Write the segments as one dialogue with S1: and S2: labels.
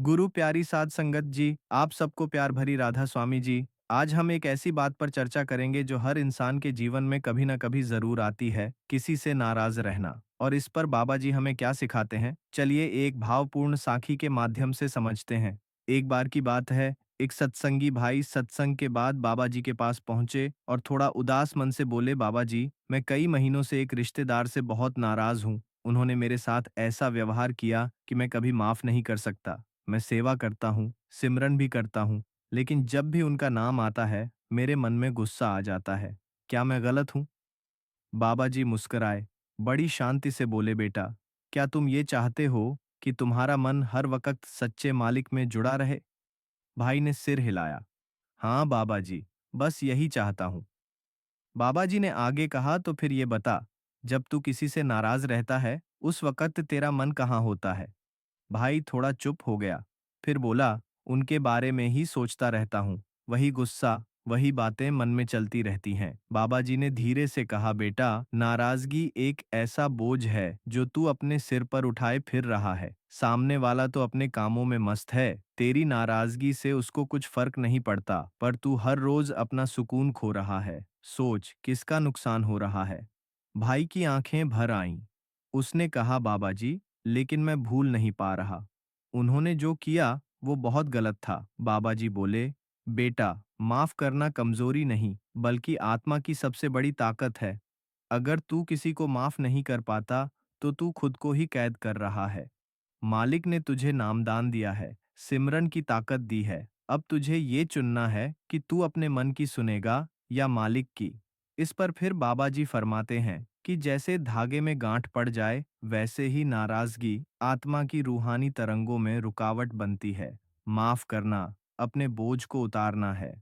S1: गुरु प्यारी साध संगत जी, आप सबको प्यार भरी राधा स्वामी जी। आज हम एक ऐसी बात पर चर्चा करेंगे जो हर इंसान के जीवन में कभी ना कभी जरूर आती है, किसी से नाराज रहना। और इस पर बाबा जी हमें क्या सिखाते हैं, चलिए एक भावपूर्ण साखी के माध्यम से समझते हैं। एक बार की बात है, एक सत्संगी भाई सत्संग के बाद बाबा जी के पास पहुंचे और थोड़ा उदास मन से बोले, बाबा जी, मैं कई महीनों से एक रिश्तेदार से बहुत नाराज हूँ। उन्होंने मेरे साथ ऐसा व्यवहार किया कि मैं कभी माफ नहीं कर सकता। मैं सेवा करता हूँ, सिमरन भी करता हूँ, लेकिन जब भी उनका नाम आता है, मेरे मन में गुस्सा आ जाता है। क्या मैं गलत हूँ? बाबा जी मुस्कुराए, बड़ी शांति से बोले, बेटा, क्या तुम ये चाहते हो कि तुम्हारा मन हर वक्त सच्चे मालिक में जुड़ा रहे? भाई ने सिर हिलाया। हाँ बाबा जी, बस यही चाहता हूँ। बाबा जी ने आगे कहा, तो फिर ये बता, जब तू किसी से नाराज रहता है, उस वक्त तेरा मन कहाँ होता है? भाई थोड़ा चुप हो गया, फिर बोला, उनके बारे में ही सोचता रहता हूँ। वही गुस्सा, वही बातें मन में चलती रहती हैं। बाबा जी ने धीरे से कहा, बेटा, नाराजगी एक ऐसा बोझ है जो तू अपने सिर पर उठाए फिर रहा है। सामने वाला तो अपने कामों में मस्त है, तेरी नाराजगी से उसको कुछ फर्क नहीं पड़ता, पर तू हर रोज अपना सुकून खो रहा है। सोच, किसका नुकसान हो रहा है? भाई की आंखें भर आईं। उसने कहा, बाबा जी, लेकिन मैं भूल नहीं पा रहा। उन्होंने जो किया वो बहुत गलत था। बाबा जी बोले, बेटा, माफ करना कमजोरी नहीं, बल्कि आत्मा की सबसे बड़ी ताकत है। अगर तू किसी को माफ नहीं कर पाता, तो तू खुद को ही कैद कर रहा है। मालिक ने तुझे नामदान दिया है, सिमरन की ताकत दी है। अब तुझे ये चुनना है कि तू अपने मन की सुनेगा या मालिक की। इस पर फिर बाबा जी फरमाते हैं कि जैसे धागे में गांठ पड़ जाए, वैसे ही नाराजगी आत्मा की रूहानी तरंगों में रुकावट बनती है। माफ करना अपने बोझ को उतारना है।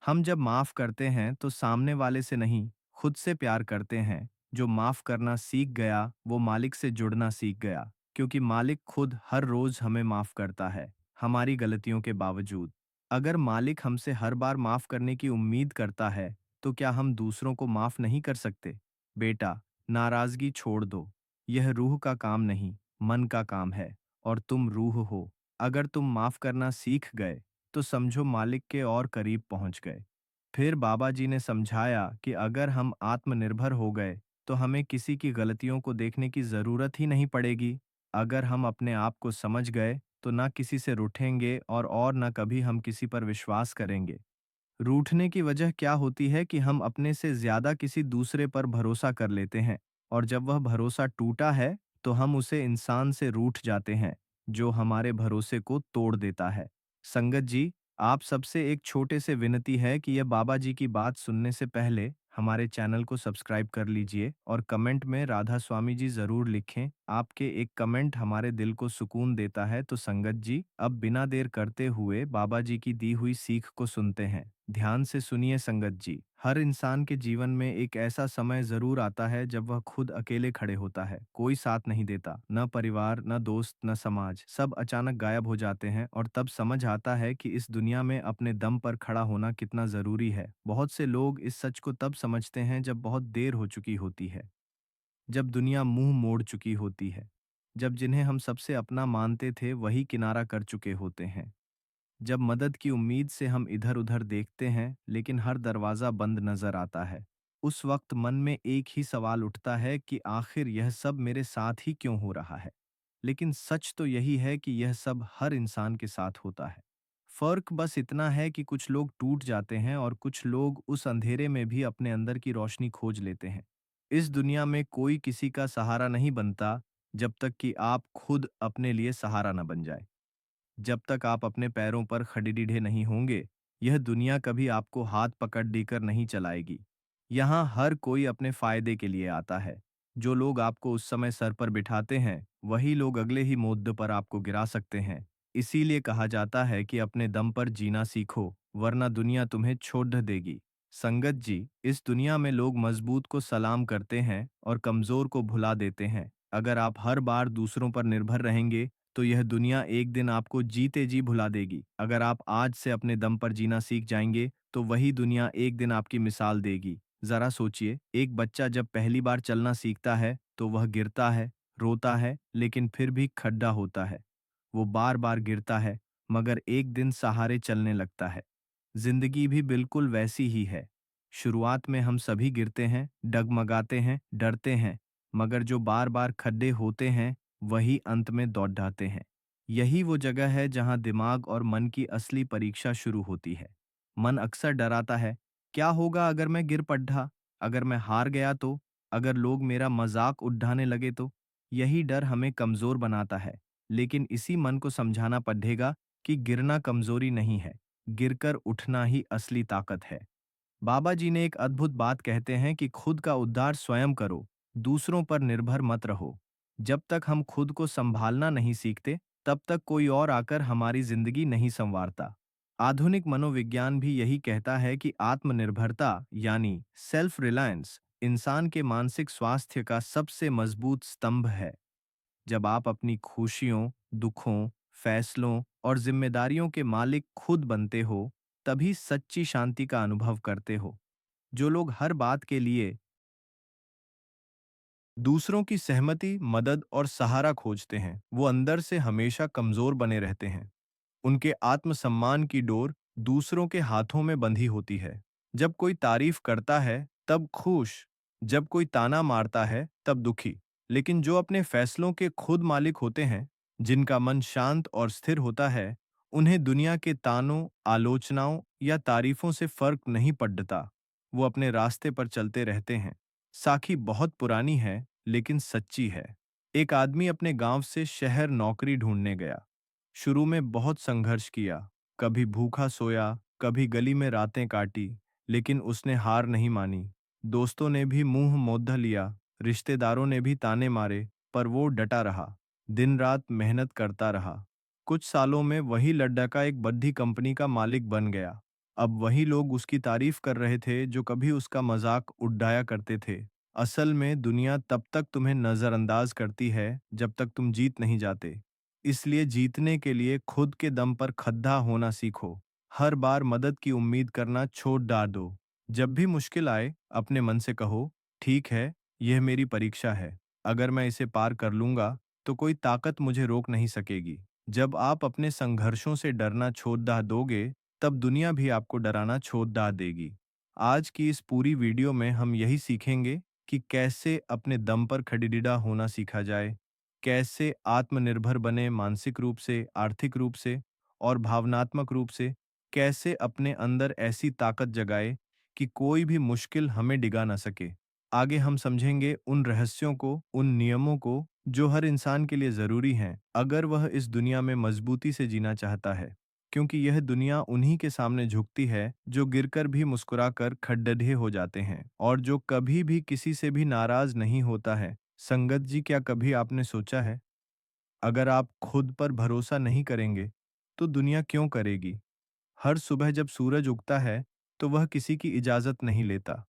S1: हम जब माफ करते हैं तो सामने वाले से नहीं, खुद से प्यार करते हैं। जो माफ करना सीख गया, वो मालिक से जुड़ना सीख गया, क्योंकि मालिक खुद हर रोज हमें माफ करता है, हमारी गलतियों के बावजूद। अगर मालिक हमसे हर बार माफ करने की उम्मीद करता है, तो क्या हम दूसरों को माफ नहीं कर सकते? बेटा, नाराजगी छोड़ दो। यह रूह का काम नहीं, मन का काम है। और तुम रूह हो। अगर तुम माफ करना सीख गए, तो समझो मालिक के और करीब पहुंच गए। फिर बाबा जी ने समझाया कि अगर हम आत्मनिर्भर हो गए, तो हमें किसी की गलतियों को देखने की जरूरत ही नहीं पड़ेगी। अगर हम अपने आप को समझ गए, तो ना किसी से रूठेंगे और ना कभी हम किसी पर विश्वास करेंगे। रूठने की वजह क्या होती है कि हम अपने से ज्यादा किसी दूसरे पर भरोसा कर लेते हैं, और जब वह भरोसा टूटा है, तो हम उसे इंसान से रूठ जाते हैं, जो हमारे भरोसे को तोड़ देता है। संगत जी, आप सबसे एक छोटे से विनती है कि यह बाबा जी की बात सुनने से पहले हमारे चैनल को सब्सक्राइब कर लीजिए और कमेंट में राधा स्वामी जी जरूर लिखें। आपके एक कमेंट हमारे दिल को सुकून देता है। तो संगत जी, अब बिना देर करते हुए बाबा जी की दी हुई सीख को सुनते हैं। ध्यान से सुनिए संगत जी, हर इंसान के जीवन में एक ऐसा समय जरूर आता है जब वह खुद अकेले खड़े होता है। कोई साथ नहीं देता, न परिवार, न दोस्त, न समाज, सब अचानक गायब हो जाते हैं, और तब समझ आता है कि इस दुनिया में अपने दम पर खड़ा होना कितना जरूरी है। बहुत से लोग इस सच को तब समझते हैं जब बहुत देर हो चुकी होती है, जब दुनिया मुंह मोड़ चुकी होती है, जब जिन्हें हम सबसे अपना मानते थे वही किनारा कर चुके होते हैं, जब मदद की उम्मीद से हम इधर उधर देखते हैं लेकिन हर दरवाजा बंद नजर आता है। उस वक्त मन में एक ही सवाल उठता है कि आखिर यह सब मेरे साथ ही क्यों हो रहा है। लेकिन सच तो यही है कि यह सब हर इंसान के साथ होता है। फर्क बस इतना है कि कुछ लोग टूट जाते हैं और कुछ लोग उस अंधेरे में भी अपने अंदर की रोशनी खोज लेते हैं। इस दुनिया में कोई किसी का सहारा नहीं बनता, जब तक कि आप खुद अपने लिए सहारा न बन जाए। जब तक आप अपने पैरों पर खड़े नहीं होंगे, यह दुनिया कभी आपको हाथ पकड़ देकर नहीं चलाएगी। यहाँ हर कोई अपने फायदे के लिए आता है। जो लोग आपको उस समय सर पर बिठाते हैं, वही लोग अगले ही मोड़ पर आपको गिरा सकते हैं। इसीलिए कहा जाता है कि अपने दम पर जीना सीखो, वरना दुनिया तुम्हें छोड़ देगी। संगत जी, इस दुनिया में लोग मजबूत को सलाम करते हैं और कमजोर को भुला देते हैं। अगर आप हर बार दूसरों पर निर्भर रहेंगे, तो यह दुनिया एक दिन आपको जीते जी भुला देगी। अगर आप आज से अपने दम पर जीना सीख जाएंगे, तो वही दुनिया एक दिन आपकी मिसाल देगी। जरा सोचिए, एक बच्चा जब पहली बार चलना सीखता है, तो वह गिरता है, रोता है, लेकिन फिर भी खड्डा होता है। वो बार बार गिरता है, मगर एक दिन सहारे चलने लगता है। जिंदगी भी बिल्कुल वैसी ही है। शुरुआत में हम सभी गिरते हैं, डगमगाते हैं, डरते हैं, मगर जो बार बार खड्डे होते हैं वही अंत में दौड़ जाते हैं। यही वो जगह है जहां दिमाग और मन की असली परीक्षा शुरू होती है। मन अक्सर डराता है, क्या होगा अगर मैं गिर पड़ा, अगर मैं हार गया तो, अगर लोग मेरा मजाक उड़ाने लगे तो। यही डर हमें कमजोर बनाता है। लेकिन इसी मन को समझाना पड़ेगा कि गिरना कमजोरी नहीं है, गिरकर उठना ही असली ताकत है। बाबा जी ने एक अद्भुत बात कहते हैं कि खुद का उद्धार स्वयं करो, दूसरों पर निर्भर मत रहो। जब तक हम खुद को संभालना नहीं सीखते, तब तक कोई और आकर हमारी जिंदगी नहीं संवारता। आधुनिक मनोविज्ञान भी यही कहता है कि आत्मनिर्भरता यानी सेल्फ रिलायंस इंसान के मानसिक स्वास्थ्य का सबसे मजबूत स्तंभ है। जब आप अपनी खुशियों, दुखों, फैसलों और जिम्मेदारियों के मालिक खुद बनते हो, तभी सच्ची शांति का अनुभव करते हो। जो लोग हर बात के लिए दूसरों की सहमति, मदद और सहारा खोजते हैं, वो अंदर से हमेशा कमजोर बने रहते हैं। उनके आत्मसम्मान की डोर दूसरों के हाथों में बंधी होती है। जब कोई तारीफ करता है तब खुश, जब कोई ताना मारता है तब दुखी। लेकिन जो अपने फैसलों के खुद मालिक होते हैं, जिनका मन शांत और स्थिर होता है, उन्हें दुनिया के तानों, आलोचनाओं या तारीफों से फर्क नहीं पड़ता। वो अपने रास्ते पर चलते रहते हैं। साखी बहुत पुरानी है लेकिन सच्ची है। एक आदमी अपने गांव से शहर नौकरी ढूंढने गया। शुरू में बहुत संघर्ष किया, कभी भूखा सोया, कभी गली में रातें काटी, लेकिन उसने हार नहीं मानी। दोस्तों ने भी मुंह मोद्दा लिया, रिश्तेदारों ने भी ताने मारे, पर वो डटा रहा, दिन रात मेहनत करता रहा। कुछ सालों में वही लड़का एक बड़ी कंपनी का मालिक बन गया। अब वही लोग उसकी तारीफ कर रहे थे जो कभी उसका मजाक उड़ाया करते थे। असल में दुनिया तब तक तुम्हें नजरअंदाज करती है जब तक तुम जीत नहीं जाते। इसलिए जीतने के लिए खुद के दम पर खड़ा होना सीखो। हर बार मदद की उम्मीद करना छोड़ डाल दो। जब भी मुश्किल आए, अपने मन से कहो, ठीक है, यह मेरी परीक्षा है। अगर मैं इसे पार कर लूंगा, तो कोई ताकत मुझे रोक नहीं सकेगी। जब आप अपने संघर्षों से डरना छोड़ दोगे, तब दुनिया भी आपको डराना छोड़ देगी। आज की इस पूरी वीडियो में हम यही सीखेंगे कि कैसे अपने दम पर खड़ीडिडा होना सीखा जाए, कैसे आत्मनिर्भर बने मानसिक रूप से, आर्थिक रूप से और भावनात्मक रूप से, कैसे अपने अंदर ऐसी ताकत जगाए कि कोई भी मुश्किल हमें डिगा ना सके। आगे हम समझेंगे उन रहस्यों को, उन नियमों को जो हर इंसान के लिए जरूरी हैं, अगर वह इस दुनिया में मजबूती से जीना चाहता है। क्योंकि यह दुनिया उन्हीं के सामने झुकती है जो गिरकर भी मुस्कुराकर खड्डे हो जाते हैं और जो कभी भी किसी से भी नाराज नहीं होता है। संगत जी, क्या कभी आपने सोचा है, अगर आप खुद पर भरोसा नहीं करेंगे तो दुनिया क्यों करेगी? हर सुबह जब सूरज उगता है तो वह किसी की इजाजत नहीं लेता।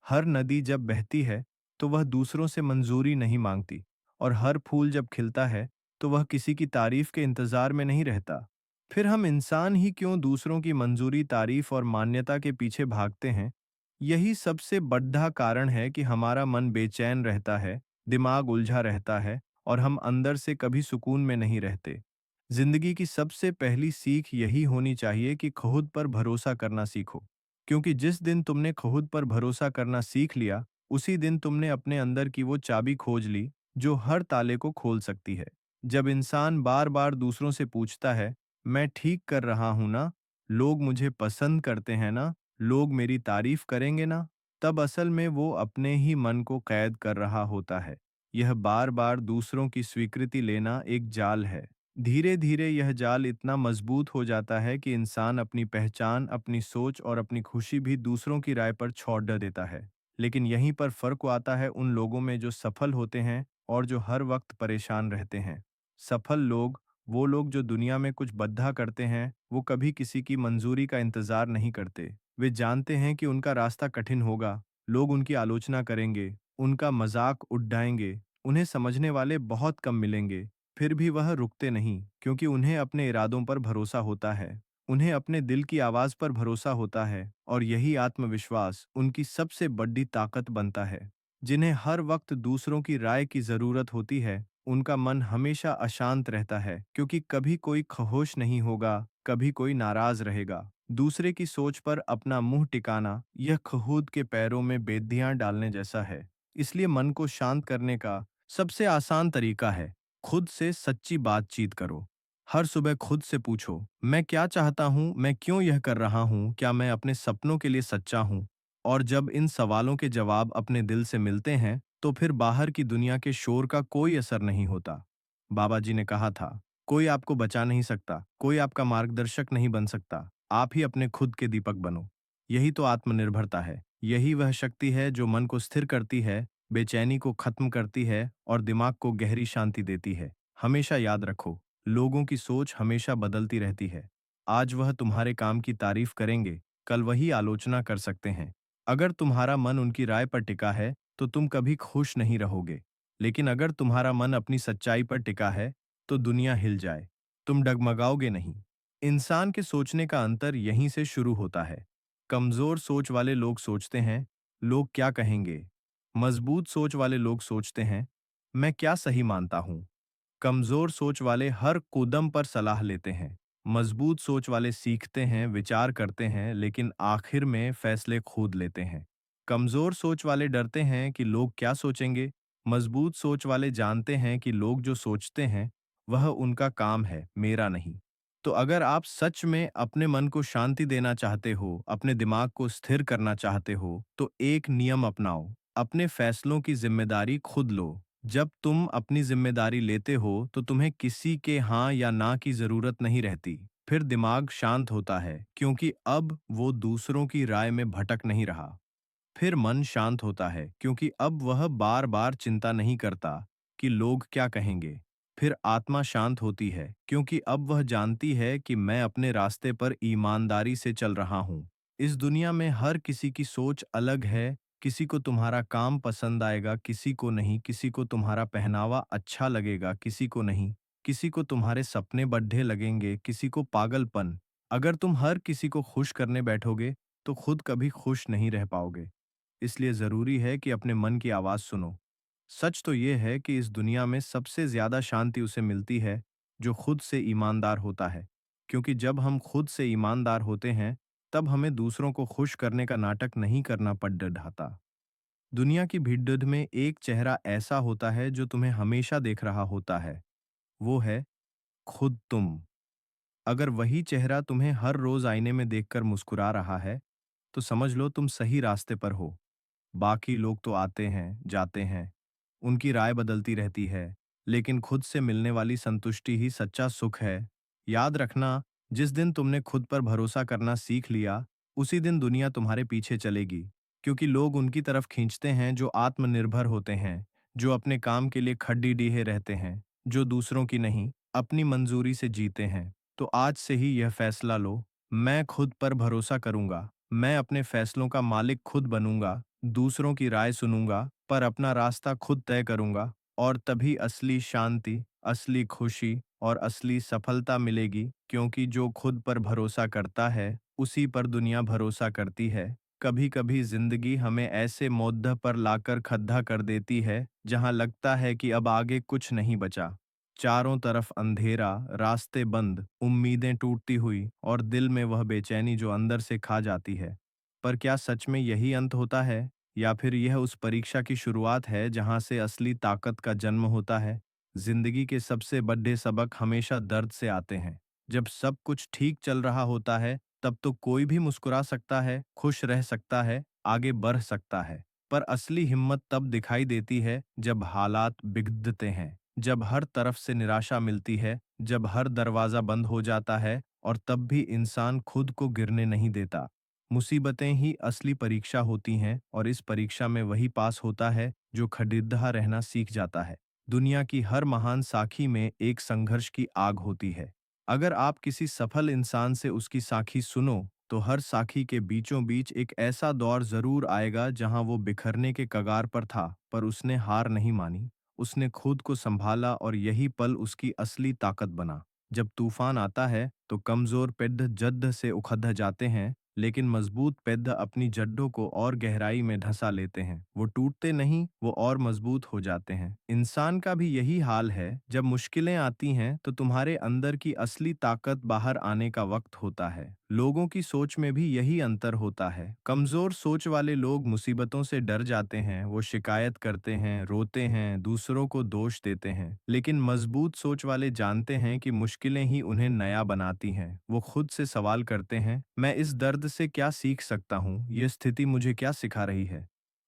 S1: हर नदी जब बहती है तो वह दूसरों से मंजूरी नहीं मांगती। और हर फूल जब खिलता है तो वह किसी की तारीफ के इंतजार में नहीं रहता। फिर हम इंसान ही क्यों दूसरों की मंजूरी, तारीफ और मान्यता के पीछे भागते हैं? यही सबसे बड़ा कारण है कि हमारा मन बेचैन रहता है, दिमाग उलझा रहता है और हम अंदर से कभी सुकून में नहीं रहते। जिंदगी की सबसे पहली सीख यही होनी चाहिए कि खुद पर भरोसा करना सीखो। क्योंकि जिस दिन तुमने खुद पर भरोसा करना सीख लिया, उसी दिन तुमने अपने अंदर की वो चाबी खोज ली जो हर ताले को खोल सकती है। जब इंसान बार बार दूसरों से पूछता है, मैं ठीक कर रहा हूं ना, लोग मुझे पसंद करते हैं ना, लोग मेरी तारीफ करेंगे ना, तब असल में वो अपने ही मन को कैद कर रहा होता है। यह बार बार दूसरों की स्वीकृति लेना एक जाल है। धीरे धीरे यह जाल इतना मजबूत हो जाता है कि इंसान अपनी पहचान, अपनी सोच और अपनी खुशी भी दूसरों की राय पर छोड़ देता है। लेकिन यहीं पर फर्क आता है उन लोगों में जो सफल होते हैं और जो हर वक्त परेशान रहते हैं। सफल लोग, वो लोग जो दुनिया में कुछ बद्धा करते हैं, वो कभी किसी की मंजूरी का इंतजार नहीं करते। वे जानते हैं कि उनका रास्ता कठिन होगा, लोग उनकी आलोचना करेंगे, उनका मजाक उड़ाएंगे, उन्हें समझने वाले बहुत कम मिलेंगे। फिर भी वह रुकते नहीं, क्योंकि उन्हें अपने इरादों पर भरोसा होता है। उन्हें अपने दिल की आवाज पर भरोसा होता है और यही आत्मविश्वास उनकी सबसे बड़ी ताकत बनता है। जिन्हें हर वक्त दूसरों की राय की जरूरत होती है, उनका मन हमेशा अशांत रहता है क्योंकि कभी कोई खामोश नहीं होगा, कभी कोई नाराज रहेगा। दूसरे की सोच पर अपना मुंह टिकाना यह खुद के पैरों में बेदियां डालने जैसा है। इसलिए मन को शांत करने का सबसे आसान तरीका है खुद से सच्ची बातचीत करो। हर सुबह खुद से पूछो, मैं क्या चाहता हूँ, मैं क्यों यह कर रहा हूँ, क्या मैं अपने सपनों के लिए सच्चा हूँ? और जब इन सवालों के जवाब अपने दिल से मिलते हैं, तो फिर बाहर की दुनिया के शोर का कोई असर नहीं होता। बाबा जी ने कहा था, कोई आपको बचा नहीं सकता, कोई आपका मार्गदर्शक नहीं बन सकता, आप ही अपने खुद के दीपक बनो। यही तो आत्मनिर्भरता है, यही वह शक्ति है जो मन को स्थिर करती है, बेचैनी को खत्म करती है और दिमाग को गहरी शांति देती है। हमेशा याद रखो, लोगों की सोच हमेशा बदलती रहती है। आज वह तुम्हारे काम की तारीफ करेंगे, कल वही आलोचना कर सकते हैं। अगर तुम्हारा मन उनकी राय पर टिका है, तो तुम कभी खुश नहीं रहोगे। लेकिन अगर तुम्हारा मन अपनी सच्चाई पर टिका है, तो दुनिया हिल जाए, तुम डगमगाओगे नहीं। इंसान के सोचने का अंतर यहीं से शुरू होता है। कमजोर सोच वाले लोग सोचते हैं, लोग क्या कहेंगे? मजबूत सोच वाले लोग सोचते हैं, मैं क्या सही मानता हूं? कमजोर सोच वाले हर कदम पर सलाह लेते हैं। मजबूत सोच वाले सीखते हैं, विचार करते हैं, लेकिन आखिर में फैसले खुद लेते हैं। कमजोर सोच वाले डरते हैं कि लोग क्या सोचेंगे। मजबूत सोच वाले जानते हैं कि लोग जो सोचते हैं, वह उनका काम है, मेरा नहीं। तो अगर आप सच में अपने मन को शांति देना चाहते हो, अपने दिमाग को स्थिर करना चाहते हो, तो एक नियम अपनाओ, अपने फैसलों की जिम्मेदारी खुद लो। जब तुम अपनी जिम्मेदारी लेते हो, तो तुम्हें किसी के हाँ या ना की जरूरत नहीं रहती। फिर दिमाग शांत होता है, क्योंकि अब वो दूसरों की राय में भटक नहीं रहा। फिर मन शांत होता है, क्योंकि अब वह बार बार चिंता नहीं करता कि लोग क्या कहेंगे। फिर आत्मा शांत होती है, क्योंकि अब वह जानती है कि मैं अपने रास्ते पर ईमानदारी से चल रहा हूँ। इस दुनिया में हर किसी की सोच अलग है। किसी को तुम्हारा काम पसंद आएगा, किसी को नहीं। किसी को तुम्हारा पहनावा अच्छा लगेगा, किसी को नहीं। किसी को तुम्हारे सपने बढ़े लगेंगे, किसी को पागलपन। अगर तुम हर किसी को खुश करने बैठोगे, तो खुद कभी खुश नहीं रह पाओगे। इसलिए जरूरी है कि अपने मन की आवाज सुनो। सच तो यह है कि इस दुनिया में सबसे ज्यादा शांति उसे मिलती है जो खुद से ईमानदार होता है। क्योंकि जब हम खुद से ईमानदार होते हैं, तब हमें दूसरों को खुश करने का नाटक नहीं करना पड़ ढाता। दुनिया की भीड़ में एक चेहरा ऐसा होता है जो तुम्हें हमेशा देख रहा होता है। वो है खुद तुम। अगर वही चेहरा तुम्हें हर रोज आईने में देखकर मुस्कुरा रहा है, तो समझ लो तुम सही रास्ते पर हो। बाकी लोग तो आते हैं, जाते हैं, उनकी राय बदलती रहती है, लेकिन खुद से मिलने वाली संतुष्टि ही सच्चा सुख है। याद रखना, जिस दिन तुमने खुद पर भरोसा करना सीख लिया, उसी दिन दुनिया तुम्हारे पीछे चलेगी, क्योंकि लोग उनकी तरफ खींचते हैं जो आत्मनिर्भर होते हैं, जो अपने काम के लिए खड्डी डीहे रहते हैं, जो दूसरों की नहीं, अपनी मंजूरी से जीते हैं। तो आज से ही यह फैसला लो, मैं खुद पर भरोसा करूंगा, मैं अपने फैसलों का मालिक खुद बनूंगा, दूसरों की राय सुनूंगा, पर अपना रास्ता खुद तय करूंगा। और तभी असली शांति, असली खुशी और असली सफलता मिलेगी, क्योंकि जो खुद पर भरोसा करता है, उसी पर दुनिया भरोसा करती है। कभी कभी जिंदगी हमें ऐसे मोड़ पर लाकर खड्डा कर देती है, जहां लगता है कि अब आगे कुछ नहीं बचा। चारों तरफ अंधेरा, रास्ते बंद, उम्मीदें टूटती हुई और दिल में वह बेचैनी जो अंदर से खा जाती है। पर क्या सच में यही अंत होता है, या फिर यह उस परीक्षा की शुरुआत है जहां से असली ताकत का जन्म होता है? जिंदगी के सबसे बड़े सबक हमेशा दर्द से आते हैं। जब सब कुछ ठीक चल रहा होता है, तब तो कोई भी मुस्कुरा सकता है, खुश रह सकता है, आगे बढ़ सकता है। पर असली हिम्मत तब दिखाई देती है जब हालात बिगड़ते हैं, जब हर तरफ से निराशा मिलती है, जब हर दरवाजा बंद हो जाता है, और तब भी इंसान खुद को गिरने नहीं देता। मुसीबतें ही असली परीक्षा होती हैं, और इस परीक्षा में वही पास होता है जो खड़िद्दा रहना सीख जाता है। दुनिया की हर महान साखी में एक संघर्ष की आग होती है। अगर आप किसी सफल इंसान से उसकी साखी सुनो, तो हर साखी के बीचों बीच एक ऐसा दौर जरूर आएगा जहां वो बिखरने के कगार पर था, पर उसने हार नहीं मानी। उसने खुद को संभाला, और यही पल उसकी असली ताकत बना। जब तूफान आता है, तो कमजोर पेड़ जद्द से उखड़ जाते हैं, लेकिन मजबूत पेड़ अपनी जड़ों को और गहराई में धंसा लेते हैं। वो टूटते नहीं, वो और मजबूत हो जाते हैं। इंसान का भी यही हाल है। जब मुश्किलें आती हैं तो तुम्हारे अंदर की असली ताकत बाहर आने का वक्त होता है। लोगों की सोच में भी यही अंतर होता है। कमजोर सोच वाले लोग मुसीबतों से डर जाते हैं, वो शिकायत करते हैं, रोते हैं, दूसरों को दोष देते हैं। लेकिन मजबूत सोच वाले जानते हैं कि मुश्किलें ही उन्हें नया बनाती हैं। वो खुद से सवाल करते हैं, मैं इस दर्द से क्या सीख सकता हूँ, ये स्थिति मुझे क्या सिखा रही है।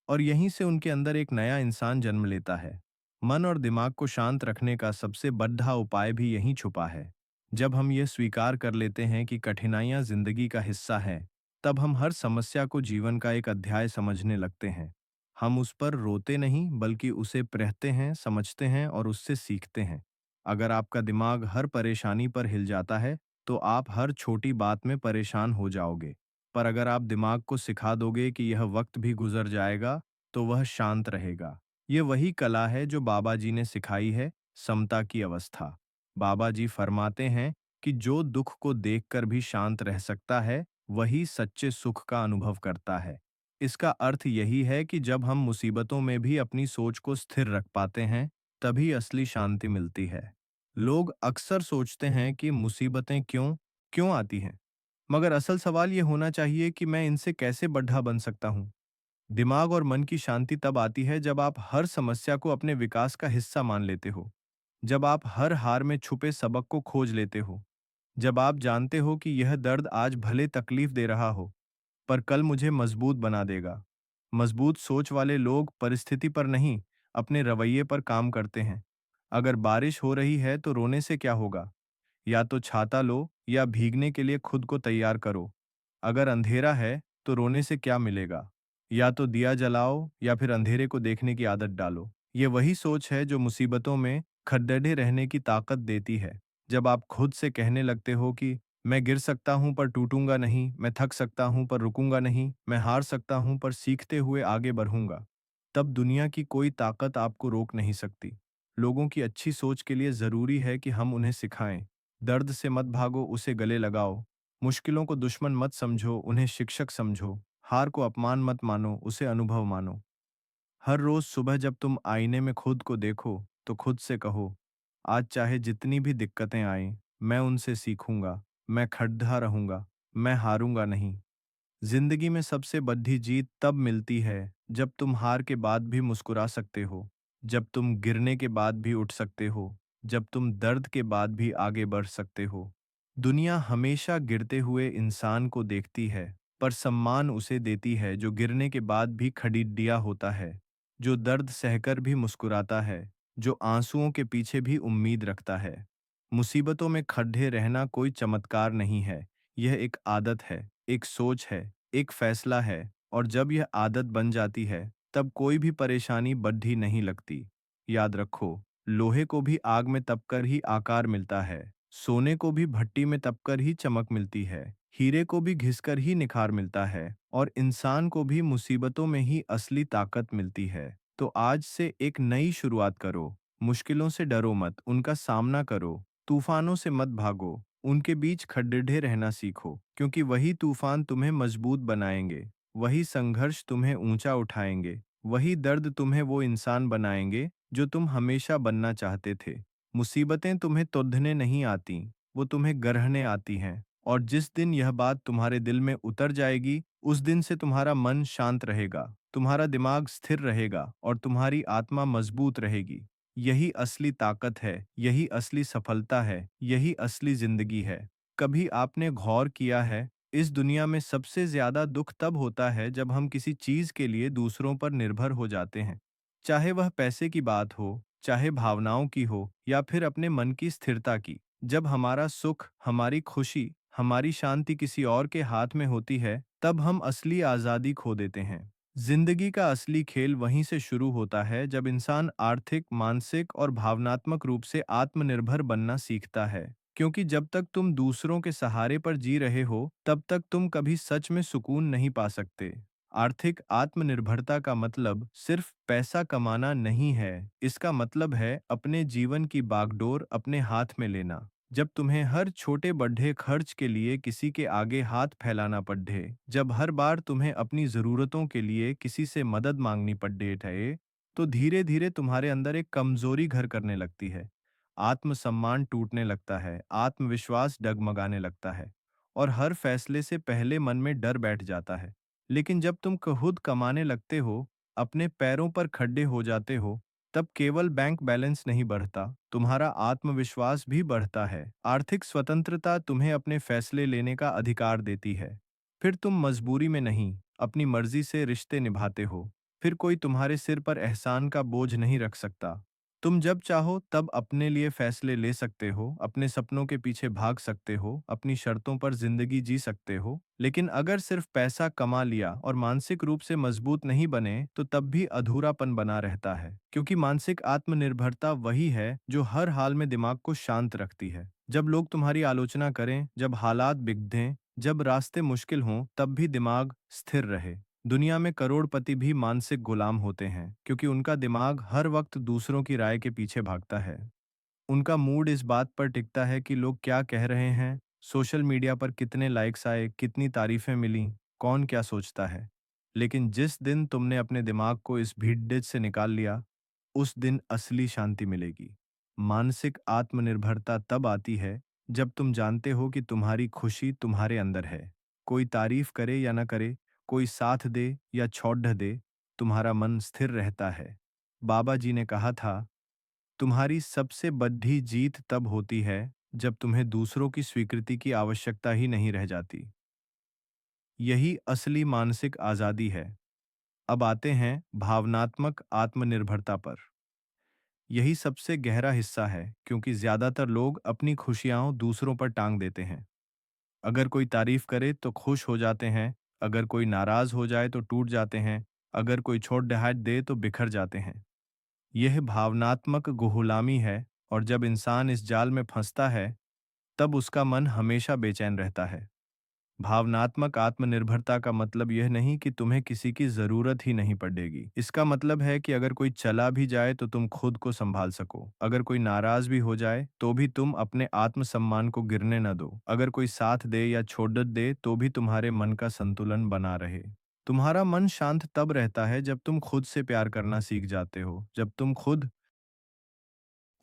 S1: और यहीं से उनके अंदर एक नया इंसान जन्म लेता है। मन और दिमाग को शांत रखने का सबसे बड़ा उपाय भी यहीं छुपा है। जब हम ये स्वीकार कर लेते हैं कि कठिनाइयां जिंदगी का हिस्सा है, तब हम हर समस्या को जीवन का एक अध्याय समझने लगते हैं। हम उस पर रोते नहीं, बल्कि उसे पढ़ते हैं, समझते हैं और उससे सीखते हैं। अगर आपका दिमाग हर परेशानी पर हिल जाता है, तो आप हर छोटी बात में परेशान हो जाओगे। पर अगर आप दिमाग को सिखा दोगे कि यह वक्त भी गुजर जाएगा, तो वह शांत रहेगा। ये वही कला है जो बाबा जी ने सिखाई है, समता की अवस्था। बाबा जी फरमाते हैं कि जो दुख को देखकर भी शांत रह सकता है, वही सच्चे सुख का अनुभव करता है। इसका अर्थ यही है कि जब हम मुसीबतों में भी अपनी सोच को स्थिर रख पाते हैं, तभी असली शांति मिलती है। लोग अक्सर सोचते हैं कि मुसीबतें क्यों क्यों आती हैं, मगर असल सवाल ये होना चाहिए कि मैं इनसे कैसे बढ़ा बन सकता हूँ। दिमाग और मन की शांति तब आती है जब आप हर समस्या को अपने विकास का हिस्सा मान लेते हो, जब आप हर हार में छुपे सबक को खोज लेते हो, जब आप जानते हो कि यह दर्द आज भले तकलीफ दे रहा हो, पर कल मुझे मजबूत बना देगा। मजबूत सोच वाले लोग परिस्थिति पर नहीं, अपने रवैये पर काम करते हैं। अगर बारिश हो रही है तो रोने से क्या होगा? या तो छाता लो या भीगने के लिए खुद को तैयार करो। अगर अंधेरा है तो रोने से क्या मिलेगा? या तो दिया जलाओ या फिर अंधेरे को देखने की आदत डालो। ये वही सोच है जो मुसीबतों में खड़े रहने की ताकत देती है। जब आप खुद से कहने लगते हो कि मैं गिर सकता हूं पर टूटूंगा नहीं, मैं थक सकता हूं पर रुकूंगा नहीं, मैं हार सकता हूं पर सीखते हुए आगे बढ़ूंगा, तब दुनिया की कोई ताकत आपको रोक नहीं सकती। लोगों की अच्छी सोच के लिए जरूरी है कि हम उन्हें सिखाएं। दर्द से मत भागो, उसे गले लगाओ। मुश्किलों को दुश्मन मत समझो, उन्हें शिक्षक समझो। हार को अपमान मत मानो, उसे अनुभव मानो। हर रोज सुबह जब तुम आईने में खुद को देखो, तो खुद से कहो, आज चाहे जितनी भी दिक्कतें आएं, मैं उनसे सीखूंगा, मैं खड़ा रहूंगा, मैं हारूंगा नहीं। जिंदगी में सबसे बड़ी जीत तब मिलती है जब तुम हार के बाद भी मुस्कुरा सकते हो, जब तुम गिरने के बाद भी उठ सकते हो, जब तुम दर्द के बाद भी आगे बढ़ सकते हो। दुनिया हमेशा गिरते हुए इंसान को देखती है, पर सम्मान उसे देती है जो गिरने के बाद भी खड़ीडिया होता है, जो दर्द सहकर भी मुस्कुराता है, जो आंसुओं के पीछे भी उम्मीद रखता है। मुसीबतों में खड़े रहना कोई चमत्कार नहीं है, यह एक आदत है, एक सोच है, एक फैसला है। और जब यह आदत बन जाती है, तब कोई भी परेशानी बढ़ी नहीं लगती। याद रखो, लोहे को भी आग में तपकर ही आकार मिलता है, सोने को भी भट्टी में तपकर ही चमक मिलती है, हीरे को भी घिसकर ही निखार मिलता है, और इंसान को भी मुसीबतों में ही असली ताकत मिलती है। तो आज से एक नई शुरुआत करो। मुश्किलों से डरो मत, उनका सामना करो। तूफानों से मत भागो, उनके बीच खड़े रहना सीखो, क्योंकि वही तूफान तुम्हें मजबूत बनाएंगे, वही संघर्ष तुम्हें ऊंचा उठाएंगे, वही दर्द तुम्हें वो इंसान बनाएंगे जो तुम हमेशा बनना चाहते थे। मुसीबतें तुम्हें तोड़ने नहीं आती, वो तुम्हें गढ़ने आती हैं। और जिस दिन यह बात तुम्हारे दिल में उतर जाएगी, उस दिन से तुम्हारा मन शांत रहेगा, तुम्हारा दिमाग स्थिर रहेगा और तुम्हारी आत्मा मजबूत रहेगी। यही असली ताकत है, यही असली सफलता है, यही असली जिंदगी है। कभी आपने गौर किया है, इस दुनिया में सबसे ज्यादा दुख तब होता है जब हम किसी चीज के लिए दूसरों पर निर्भर हो जाते हैं। चाहे वह पैसे की बात हो, चाहे भावनाओं की हो या फिर अपने मन की स्थिरता की। जब हमारा सुख, हमारी खुशी, हमारी शांति किसी और के हाथ में होती है, तब हम असली आजादी खो देते हैं। जिंदगी का असली खेल वहीं से शुरू होता है जब इंसान आर्थिक, मानसिक और भावनात्मक रूप से आत्मनिर्भर बनना सीखता है। क्योंकि जब तक तुम दूसरों के सहारे पर जी रहे हो, तब तक तुम कभी सच में सुकून नहीं पा सकते। आर्थिक आत्मनिर्भरता का मतलब सिर्फ पैसा कमाना नहीं है, इसका मतलब है अपने जीवन की बागडोर अपने हाथ में लेना। जब तुम्हें हर छोटे बड़े खर्च के लिए किसी के आगे हाथ फैलाना पड़े, जब हर बार तुम्हें अपनी ज़रूरतों के लिए किसी से मदद मांगनी पड़े ठे, तो धीरे धीरे तुम्हारे अंदर एक कमजोरी घर करने लगती है। आत्मसम्मान टूटने लगता है, आत्मविश्वास डगमगाने लगता है, और हर फैसले से पहले मन में डर बैठ जाता है। लेकिन जब तुम खुद कमाने लगते हो, अपने पैरों पर खड़े हो जाते हो, तब केवल बैंक बैलेंस नहीं बढ़ता, तुम्हारा आत्मविश्वास भी बढ़ता है। आर्थिक स्वतंत्रता तुम्हें अपने फैसले लेने का अधिकार देती है। फिर तुम मजबूरी में नहीं, अपनी मर्जी से रिश्ते निभाते हो। फिर कोई तुम्हारे सिर पर एहसान का बोझ नहीं रख सकता। तुम जब चाहो तब अपने लिए फैसले ले सकते हो, अपने सपनों के पीछे भाग सकते हो, अपनी शर्तों पर जिंदगी जी सकते हो। लेकिन अगर सिर्फ पैसा कमा लिया और मानसिक रूप से मजबूत नहीं बने, तो तब भी अधूरापन बना रहता है, क्योंकि मानसिक आत्मनिर्भरता वही है जो हर हाल में दिमाग को शांत रखती है। जब लोग तुम्हारी आलोचना करें, जब हालात बिगड़ें, जब रास्ते मुश्किल हों, तब भी दिमाग स्थिर रहे। दुनिया में करोड़पति भी मानसिक गुलाम होते हैं, क्योंकि उनका दिमाग हर वक्त दूसरों की राय के पीछे भागता है। उनका मूड इस बात पर टिकता है कि लोग क्या कह रहे हैं, सोशल मीडिया पर कितने लाइक्स आए, कितनी तारीफें मिलीं, कौन क्या सोचता है। लेकिन जिस दिन तुमने अपने दिमाग को इस भीड़ से निकाल लिया, उस दिन असली शांति मिलेगी। मानसिक आत्मनिर्भरता तब आती है जब तुम जानते हो कि तुम्हारी खुशी तुम्हारे अंदर है। कोई तारीफ करे या न करे, कोई साथ दे या छोड़ दे, तुम्हारा मन स्थिर रहता है। बाबा जी ने कहा था, तुम्हारी सबसे बड़ी जीत तब होती है जब तुम्हें दूसरों की स्वीकृति की आवश्यकता ही नहीं रह जाती। यही असली मानसिक आज़ादी है। अब आते हैं भावनात्मक आत्मनिर्भरता पर। यही सबसे गहरा हिस्सा है, क्योंकि ज्यादातर लोग अपनी खुशियां दूसरों पर टांग देते हैं। अगर कोई तारीफ करे तो खुश हो जाते हैं, अगर कोई नाराज हो जाए तो टूट जाते हैं, अगर कोई छोड़ डहाट दे तो बिखर जाते हैं। यह भावनात्मक गुलामी है, और जब इंसान इस जाल में फंसता है, तब उसका मन हमेशा बेचैन रहता है। भावनात्मक आत्मनिर्भरता का मतलब यह नहीं कि तुम्हें किसी की जरूरत ही नहीं पड़ेगी। इसका मतलब है कि अगर कोई चला भी जाए तो तुम खुद को संभाल सको। अगर कोई नाराज भी हो जाए तो भी तुम अपने आत्मसम्मान को गिरने न दो। अगर कोई साथ दे या छोड़ दे तो भी तुम्हारे मन का संतुलन बना रहे। तुम्हारा मन शांत तब रहता है जब तुम खुद से प्यार करना सीख जाते हो, जब तुम खुद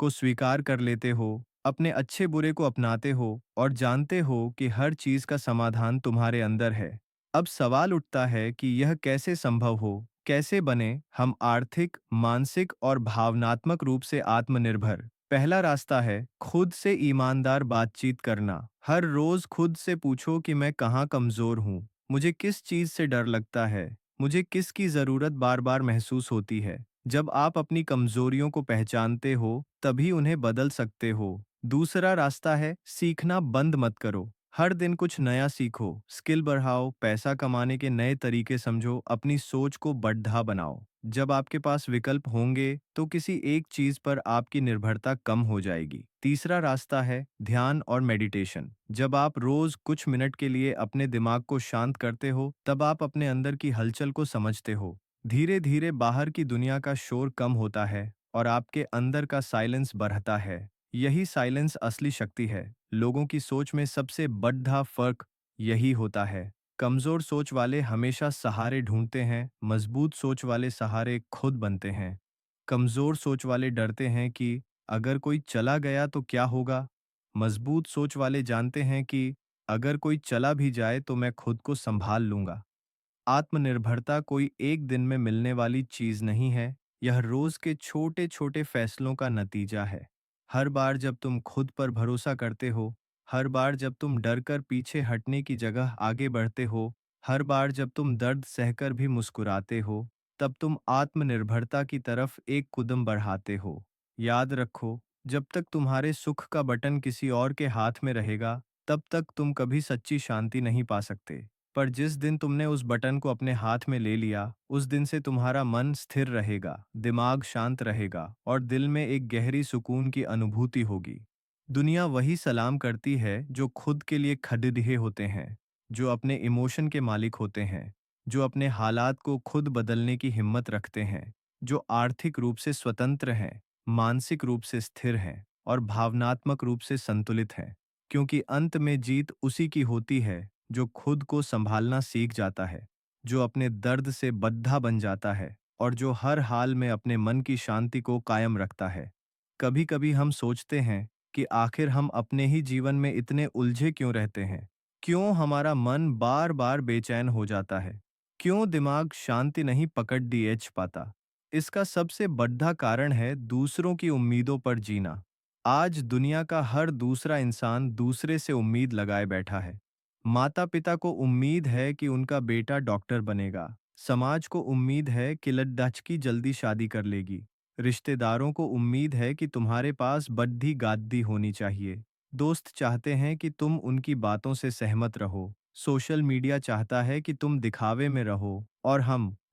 S1: को स्वीकार कर लेते हो, अपने अच्छे बुरे को अपनाते हो और जानते हो कि हर चीज का समाधान तुम्हारे अंदर है। अब सवाल उठता है कि यह कैसे संभव हो, कैसे बने हम आर्थिक, मानसिक और भावनात्मक रूप से आत्मनिर्भर। पहला रास्ता है खुद से ईमानदार बातचीत करना। हर रोज खुद से पूछो कि मैं कहाँ कमजोर हूँ, मुझे किस चीज से डर लगता है, मुझे किसकी जरूरत बार बार महसूस होती है। जब आप अपनी कमजोरियों को पहचानते हो, तभी उन्हें बदल सकते हो। दूसरा रास्ता है सीखना बंद मत करो। हर दिन कुछ नया सीखो, स्किल बढ़ाओ, पैसा कमाने के नए तरीके समझो, अपनी सोच को बढ़ा बनाओ। जब आपके पास विकल्प होंगे, तो किसी एक चीज पर आपकी निर्भरता कम हो जाएगी। तीसरा रास्ता है ध्यान और मेडिटेशन। जब आप रोज कुछ मिनट के लिए अपने दिमाग को शांत करते हो, तब आप अपने अंदर की हलचल को समझते हो। धीरे धीरे बाहर की दुनिया का शोर कम होता है और आपके अंदर का साइलेंस बढ़ता है। यही साइलेंस असली शक्ति है। लोगों की सोच में सबसे बड़ा फर्क यही होता है। कमजोर सोच वाले हमेशा सहारे ढूंढते हैं, मजबूत सोच वाले सहारे खुद बनते हैं। कमजोर सोच वाले डरते हैं कि अगर कोई चला गया तो क्या होगा। मजबूत सोच वाले जानते हैं कि अगर कोई चला भी जाए तो मैं खुद को संभाल लूंगा। आत्मनिर्भरता कोई एक दिन में मिलने वाली चीज नहीं है, यह रोज के छोटे छोटे फैसलों का नतीजा है। हर बार जब तुम खुद पर भरोसा करते हो, हर बार जब तुम डर कर पीछे हटने की जगह आगे बढ़ते हो, हर बार जब तुम दर्द सहकर भी मुस्कुराते हो, तब तुम आत्मनिर्भरता की तरफ एक कदम बढ़ाते हो। याद रखो, जब तक तुम्हारे सुख का बटन किसी और के हाथ में रहेगा, तब तक तुम कभी सच्ची शांति नहीं पा सकते। पर जिस दिन तुमने उस बटन को अपने हाथ में ले लिया, उस दिन से तुम्हारा मन स्थिर रहेगा, दिमाग शांत रहेगा और दिल में एक गहरी सुकून की अनुभूति होगी। दुनिया वही सलाम करती है जो खुद के लिए खड़े होते हैं, जो अपने इमोशन के मालिक होते हैं, जो अपने हालात को खुद बदलने की हिम्मत रखते हैं, जो आर्थिक रूप से स्वतंत्र हैं, मानसिक रूप से स्थिर हैं। और भावनात्मक रूप से संतुलित हैं, क्योंकि अंत में जीत उसी की होती है जो खुद को संभालना सीख जाता है, जो अपने दर्द से बद्धा बन जाता है और जो हर हाल में अपने मन की शांति को कायम रखता है। कभी कभी हम सोचते हैं कि आखिर हम अपने ही जीवन में इतने उलझे क्यों रहते हैं, क्यों हमारा मन बार बार बेचैन हो जाता है, क्यों दिमाग शांति नहीं पकड़ पाता। इसका सबसे बड़ा कारण है दूसरों की उम्मीदों पर जीना। आज दुनिया का हर दूसरा इंसान दूसरे से उम्मीद लगाए बैठा है। माता पिता को उम्मीद है कि उनका बेटा डॉक्टर बनेगा, समाज को उम्मीद है कि लद्दाच जल्दी शादी कर लेगी, रिश्तेदारों को उम्मीद है कि तुम्हारे पास बड्ढी गाद्दी होनी चाहिए, दोस्त चाहते हैं कि तुम उनकी बातों से सहमत रहो, सोशल मीडिया चाहता है कि तुम दिखावे में रहो, और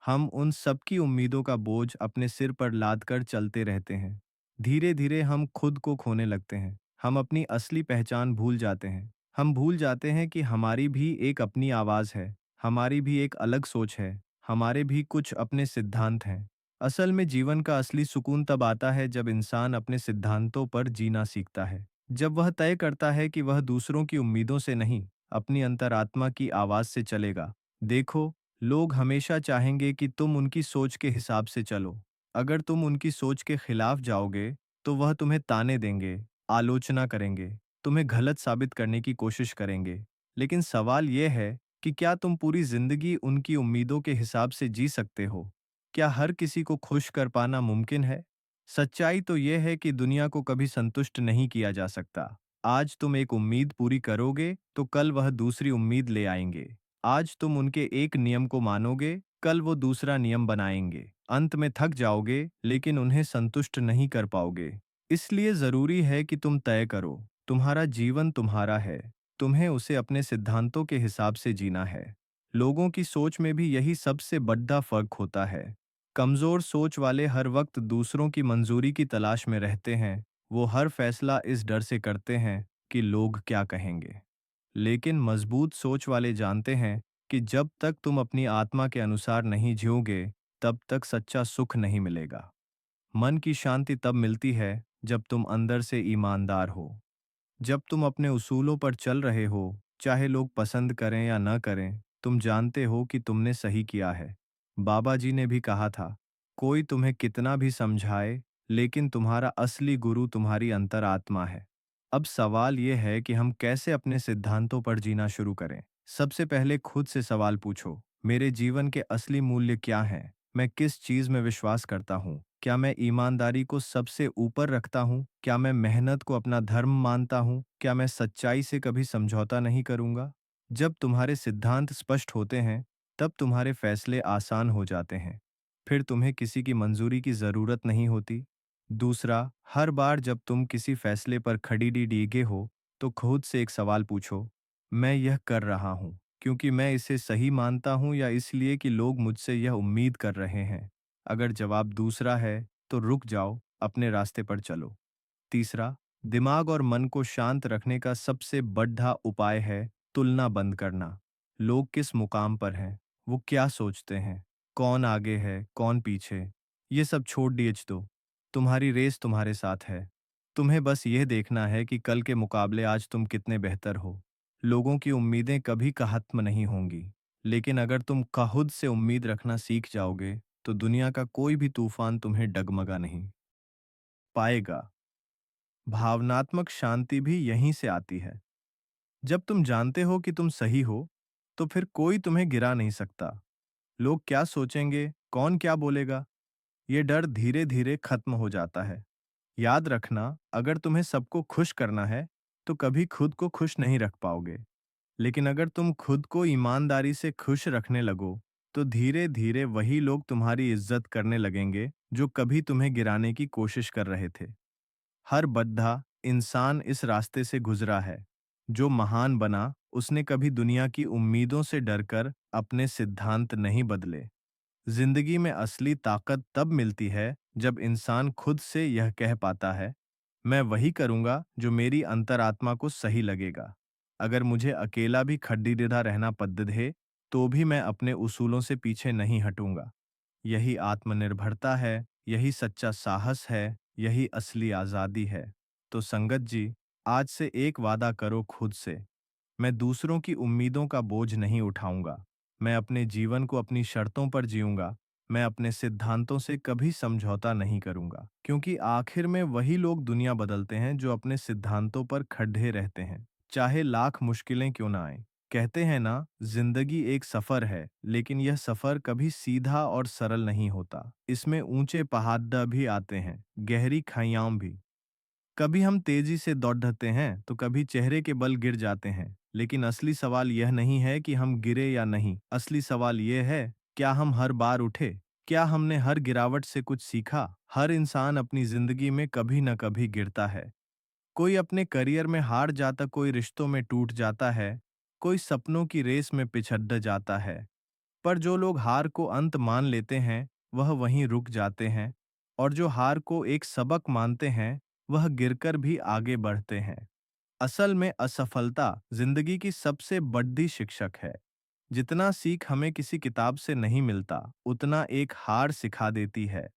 S1: हम उन सबकी उम्मीदों का बोझ अपने सिर पर लाद कर चलते रहते हैं। धीरे धीरे हम खुद को खोने लगते हैं, हम अपनी असली पहचान भूल जाते हैं, हम भूल जाते हैं कि हमारी भी एक अपनी आवाज़ है, हमारी भी एक अलग सोच है, हमारे भी कुछ अपने सिद्धांत हैं। असल में जीवन का असली सुकून तब आता है जब इंसान अपने सिद्धांतों पर जीना सीखता है, जब वह तय करता है कि वह दूसरों की उम्मीदों से नहीं, अपनी अंतरात्मा की आवाज़ से चलेगा। देखो, लोग हमेशा चाहेंगे कि तुम उनकी सोच के हिसाब से चलो। अगर तुम उनकी सोच के खिलाफ जाओगे, तो वह तुम्हें ताने देंगे, आलोचना करेंगे, तुम्हें गलत साबित करने की कोशिश करेंगे। लेकिन सवाल यह है कि क्या तुम पूरी जिंदगी उनकी उम्मीदों के हिसाब से जी सकते हो? क्या हर किसी को खुश कर पाना मुमकिन है? सच्चाई तो यह है कि दुनिया को कभी संतुष्ट नहीं किया जा सकता। आज तुम एक उम्मीद पूरी करोगे, तो कल वह दूसरी उम्मीद ले आएंगे। आज तुम उनके एक नियम को मानोगे, कल वो दूसरा नियम बनाएंगे। अंत में थक जाओगे, लेकिन उन्हें संतुष्ट नहीं कर पाओगे। इसलिए जरूरी है कि तुम तय करो, तुम्हारा जीवन तुम्हारा है, तुम्हें उसे अपने सिद्धांतों के हिसाब से जीना है। लोगों की सोच में भी यही सबसे बड़ा फर्क होता है। कमजोर सोच वाले हर वक्त दूसरों की मंजूरी की तलाश में रहते हैं, वो हर फैसला इस डर से करते हैं कि लोग क्या कहेंगे। लेकिन मजबूत सोच वाले जानते हैं कि जब तक तुम अपनी आत्मा के अनुसार नहीं जियोगे, तब तक सच्चा सुख नहीं मिलेगा। मन की शांति तब मिलती है जब तुम अंदर से ईमानदार हो, जब तुम अपने उसूलों पर चल रहे हो, चाहे लोग पसंद करें या न करें, तुम जानते हो कि तुमने सही किया है। बाबा जी ने भी कहा था, कोई तुम्हें कितना भी समझाए, लेकिन तुम्हारा असली गुरु तुम्हारी अंतरात्मा है। अब सवाल यह है कि हम कैसे अपने सिद्धांतों पर जीना शुरू करें। सबसे पहले खुद से सवाल पूछो, मेरे जीवन के असली मूल्य क्या हैं? मैं किस चीज में विश्वास करता हूँ? क्या मैं ईमानदारी को सबसे ऊपर रखता हूँ? क्या मैं मेहनत को अपना धर्म मानता हूँ? क्या मैं सच्चाई से कभी समझौता नहीं करूँगा? जब तुम्हारे सिद्धांत स्पष्ट होते हैं, तब तुम्हारे फैसले आसान हो जाते हैं। फिर तुम्हें किसी की मंजूरी की ज़रूरत नहीं होती। दूसरा, हर बार जब तुम किसी फैसले पर खड़ी डीगे हो, तो खुद से एक सवाल पूछो, मैं यह कर रहा हूँ क्योंकि मैं इसे सही मानता हूँ या इसलिए कि लोग मुझसे यह उम्मीद कर रहे हैं? अगर जवाब दूसरा है, तो रुक जाओ, अपने रास्ते पर चलो। तीसरा, दिमाग और मन को शांत रखने का सबसे बड़ा उपाय है तुलना बंद करना। लोग किस मुकाम पर हैं, वो क्या सोचते हैं, कौन आगे है, कौन पीछे, ये सब छोड़ दीजिए दो। तुम्हारी रेस तुम्हारे साथ है। तुम्हें बस यह देखना है कि कल के मुकाबले आज तुम कितने बेहतर हो। लोगों की उम्मीदें कभी खत्म नहीं होंगी, लेकिन अगर तुम खुद से उम्मीद रखना सीख जाओगे, तो दुनिया का कोई भी तूफान तुम्हें डगमगा नहीं पाएगा। भावनात्मक शांति भी यहीं से आती है। जब तुम जानते हो कि तुम सही हो, तो फिर कोई तुम्हें गिरा नहीं सकता। लोग क्या सोचेंगे, कौन क्या बोलेगा, ये डर धीरे धीरे खत्म हो जाता है। याद रखना, अगर तुम्हें सबको खुश करना है, तो कभी खुद को खुश नहीं रख पाओगे। लेकिन अगर तुम खुद को ईमानदारी से खुश रखने लगो, तो धीरे धीरे वही लोग तुम्हारी इज्जत करने लगेंगे जो कभी तुम्हें गिराने की कोशिश कर रहे थे। हर बद्धा इंसान इस रास्ते से गुजरा है। जो महान बना, उसने कभी दुनिया की उम्मीदों से डरकर अपने सिद्धांत नहीं बदले। जिंदगी में असली ताकत तब मिलती है जब इंसान खुद से यह कह पाता है, मैं वही करूंगा जो मेरी अंतरात्मा को सही लगेगा। अगर मुझे अकेला भी खड़ीदिधा रहना पड़े है, तो भी मैं अपने उसूलों से पीछे नहीं हटूंगा। यही आत्मनिर्भरता है, यही सच्चा साहस है, यही असली आज़ादी है। तो संगत जी, आज से एक वादा करो खुद से। मैं दूसरों की उम्मीदों का बोझ नहीं उठाऊंगा। मैं अपने जीवन को अपनी शर्तों पर जीऊंगा। मैं अपने सिद्धांतों से कभी समझौता नहीं करूंगा, क्योंकि आखिर में वही लोग दुनिया बदलते हैं जो अपने सिद्धांतों पर खड़े रहते हैं, चाहे लाख मुश्किलें क्यों ना आए। कहते हैं ना, जिंदगी एक सफर है, लेकिन यह सफर कभी सीधा और सरल नहीं होता। इसमें ऊंचे पहाड़ भी आते हैं, गहरी खाइयां भी। कभी हम तेजी से दौड़ते हैं तो कभी चेहरे के बल गिर जाते हैं, लेकिन असली सवाल यह नहीं है कि हम गिरे या नहीं। असली सवाल यह है, क्या हम हर बार उठे? क्या हमने हर गिरावट से कुछ सीखा? हर इंसान अपनी जिंदगी में कभी न कभी गिरता है। कोई अपने करियर में हार जाता, कोई रिश्तों में टूट जाता है, कोई सपनों की रेस में पिछड़ जाता है। पर जो लोग हार को अंत मान लेते हैं, वह वहीं रुक जाते हैं, और जो हार को एक सबक मानते हैं, वह गिरकर भी आगे बढ़ते हैं। असल में असफलता जिंदगी की सबसे बड़ी शिक्षक है। जितना सीख हमें किसी किताब से नहीं मिलता, उतना एक हार सिखा देती है।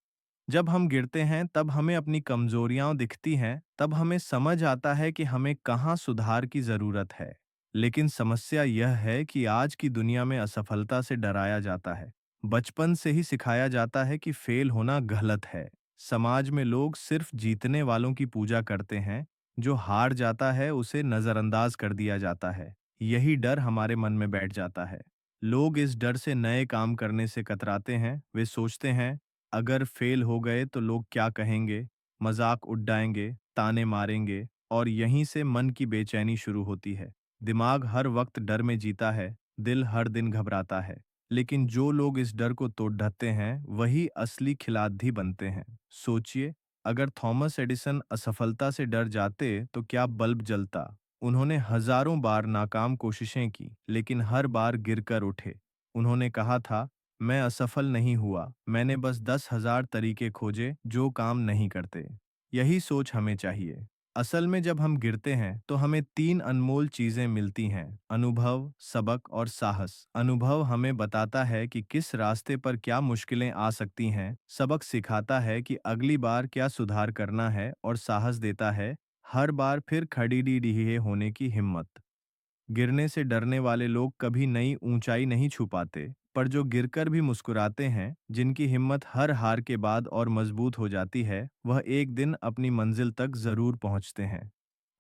S1: जब हम गिरते हैं तब हमें अपनी कमजोरियां दिखती हैं, तब हमें समझ आता है कि हमें कहाँ सुधार की जरूरत है। लेकिन समस्या यह है कि आज की दुनिया में असफलता से डराया जाता है। बचपन से ही सिखाया जाता है कि फेल होना गलत है। समाज में लोग सिर्फ जीतने वालों की पूजा करते हैं, जो हार जाता है उसे नजरअंदाज कर दिया जाता है। यही डर हमारे मन में बैठ जाता है। लोग इस डर से नए काम करने से कतराते हैं। वे सोचते हैं, अगर फेल हो गए तो लोग क्या कहेंगे, मजाक उड़ाएंगे, ताने मारेंगे, और यहीं से मन की बेचैनी शुरू होती है। दिमाग हर वक्त डर में जीता है, दिल हर दिन घबराता है। लेकिन जो लोग इस डर को तोड़ ढकते हैं, वही असली खिलाड़ी बनते हैं। सोचिए, अगर थॉमस एडिसन असफलता से डर जाते तो क्या बल्ब जलता? उन्होंने हजारों बार नाकाम कोशिशें की, लेकिन हर बार गिरकर उठे। उन्होंने कहा था, मैं असफल नहीं हुआ, मैंने बस 10,000 तरीके खोजे जो काम नहीं करते। यही सोच हमें चाहिए। असल में जब हम गिरते हैं तो हमें तीन अनमोल चीजें मिलती हैं: अनुभव, सबक और साहस। अनुभव हमें बताता है कि किस रास्ते पर क्या मुश्किलें आ सकती हैं, सबक सिखाता है कि अगली बार क्या सुधार करना है, और साहस देता है हर बार फिर खड़ी होने की हिम्मत। गिरने से डरने वाले लोग कभी नई ऊंचाई नहीं छुपाते, पर जो गिरकर भी मुस्कुराते हैं, जिनकी हिम्मत हर हार के बाद और मजबूत हो जाती है, वह एक दिन अपनी मंजिल तक जरूर पहुंचते हैं।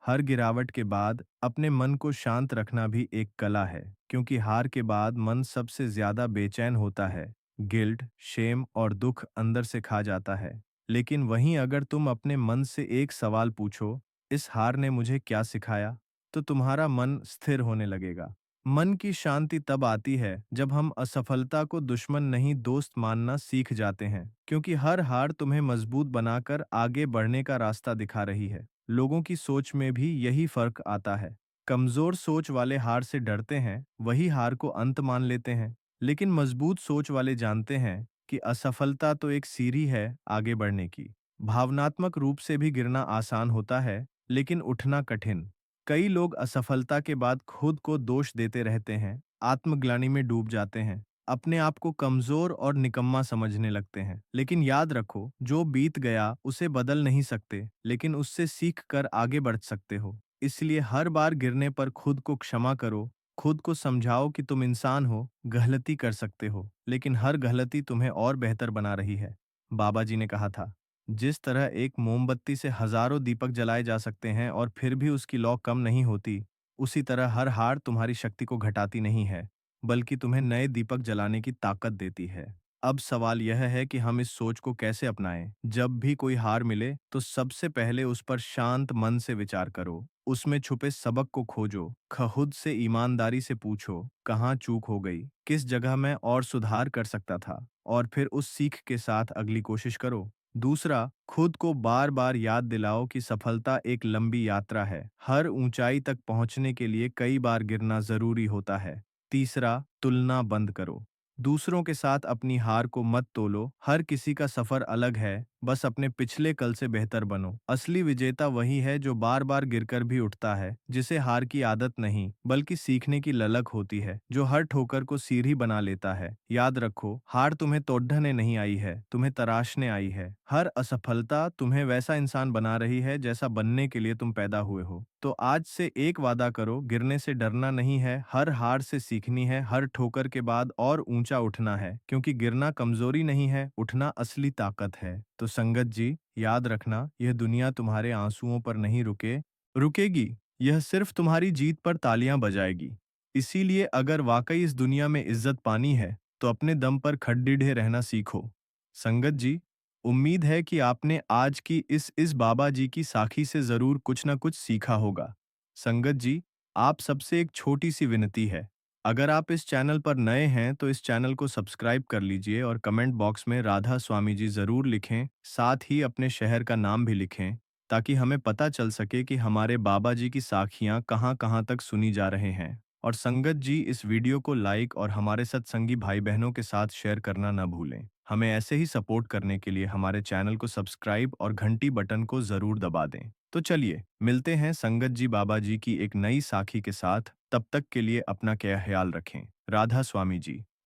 S1: हर गिरावट के बाद अपने मन को शांत रखना भी एक कला है, क्योंकि हार के बाद मन सबसे ज्यादा बेचैन होता है। गिल्ट, शेम और दुख अंदर से खा जाता है। लेकिन वहीं अगर तुम अपने मन से एक सवाल पूछो, इस हार ने मुझे क्या सिखाया, तो तुम्हारा मन स्थिर होने लगेगा। मन की शांति तब आती है जब हम असफलता को दुश्मन नहीं दोस्त मानना सीख जाते हैं, क्योंकि हर हार तुम्हें मजबूत बनाकर आगे बढ़ने का रास्ता दिखा रही है। लोगों की सोच में भी यही फर्क आता है। कमजोर सोच वाले हार से डरते हैं, वही हार को अंत मान लेते हैं। लेकिन मजबूत सोच वाले जानते हैं कि असफलता तो एक सीढ़ी है आगे बढ़ने की। भावनात्मक रूप से भी गिरना आसान होता है, लेकिन उठना कठिन। कई लोग असफलता के बाद खुद को दोष देते रहते हैं, आत्मग्लानि में डूब जाते हैं, अपने आप को कमजोर और निकम्मा समझने लगते हैं। लेकिन याद रखो, जो बीत गया उसे बदल नहीं सकते, लेकिन उससे सीख कर आगे बढ़ सकते हो। इसलिए हर बार गिरने पर खुद को क्षमा करो, खुद को समझाओ कि तुम इंसान हो, गलती कर सकते हो, लेकिन हर गलती तुम्हें और बेहतर बना रही है। बाबा जी ने कहा था, जिस तरह एक मोमबत्ती से हजारों दीपक जलाए जा सकते हैं और फिर भी उसकी लौ कम नहीं होती, उसी तरह हर हार तुम्हारी शक्ति को घटाती नहीं है, बल्कि तुम्हें नए दीपक जलाने की ताकत देती है। अब सवाल यह है कि हम इस सोच को कैसे अपनाएं। जब भी कोई हार मिले तो सबसे पहले उस पर शांत मन से विचार करो, उसमें छुपे सबक को खोजो, खुद से ईमानदारी से पूछो, कहाँ चूक हो गई, किस जगह मैं और सुधार कर सकता था, और फिर उस सीख के साथ अगली कोशिश करो। दूसरा, खुद को बार बार याद दिलाओ कि सफलता एक लंबी यात्रा है। हर ऊंचाई तक पहुंचने के लिए कई बार गिरना जरूरी होता है। तीसरा, तुलना बंद करो। दूसरों के साथ अपनी हार को मत तोलो, हर किसी का सफर अलग है, बस अपने पिछले कल से बेहतर बनो। असली विजेता वही है जो बार बार गिरकर भी उठता है, जिसे हार की आदत नहीं बल्कि सीखने की ललक होती है, जो हर ठोकर को सीढ़ी बना लेता है। याद रखो, हार तुम्हें तोड़ने नहीं आई है, तुम्हें तराशने आई है। हर असफलता तुम्हें वैसा इंसान बना रही है जैसा बनने के लिए तुम पैदा हुए हो। तो आज से एक वादा करो, गिरने से डरना नहीं है, हर हार से सीखनी है, हर ठोकर के बाद और ऊंचा उठना है, क्योंकि गिरना कमजोरी नहीं है, उठना असली ताकत है। तो संगत जी, याद रखना, यह दुनिया तुम्हारे आंसुओं पर नहीं रुकेगी, यह सिर्फ तुम्हारी जीत पर तालियां बजाएगी। इसीलिए अगर वाकई इस दुनिया में इज्जत पानी है, तो अपने दम पर खड़े रहना सीखो। संगत जी, उम्मीद है कि आपने आज की इस बाबा जी की साखी से जरूर कुछ न कुछ सीखा होगा। संगत जी, आप सबसे एक छोटी सी विनती है। अगर आप इस चैनल पर नए हैं तो इस चैनल को सब्सक्राइब कर लीजिए और कमेंट बॉक्स में राधा स्वामी जी जरूर लिखें, साथ ही अपने शहर का नाम भी लिखें, ताकि हमें पता चल सके कि हमारे बाबा जी की साखियां कहां कहां तक सुनी जा रहे हैं। और संगत जी, इस वीडियो को लाइक और हमारे सत्संगी भाई बहनों के साथ शेयर करना न भूलें। हमें ऐसे ही सपोर्ट करने के लिए हमारे चैनल को सब्सक्राइब और घंटी बटन को जरूर दबा दें। तो चलिए, मिलते हैं संगत जी बाबा जी की एक नई साखी के साथ। तब तक के लिए अपना क्या ख्याल रखें। राधा स्वामी जी।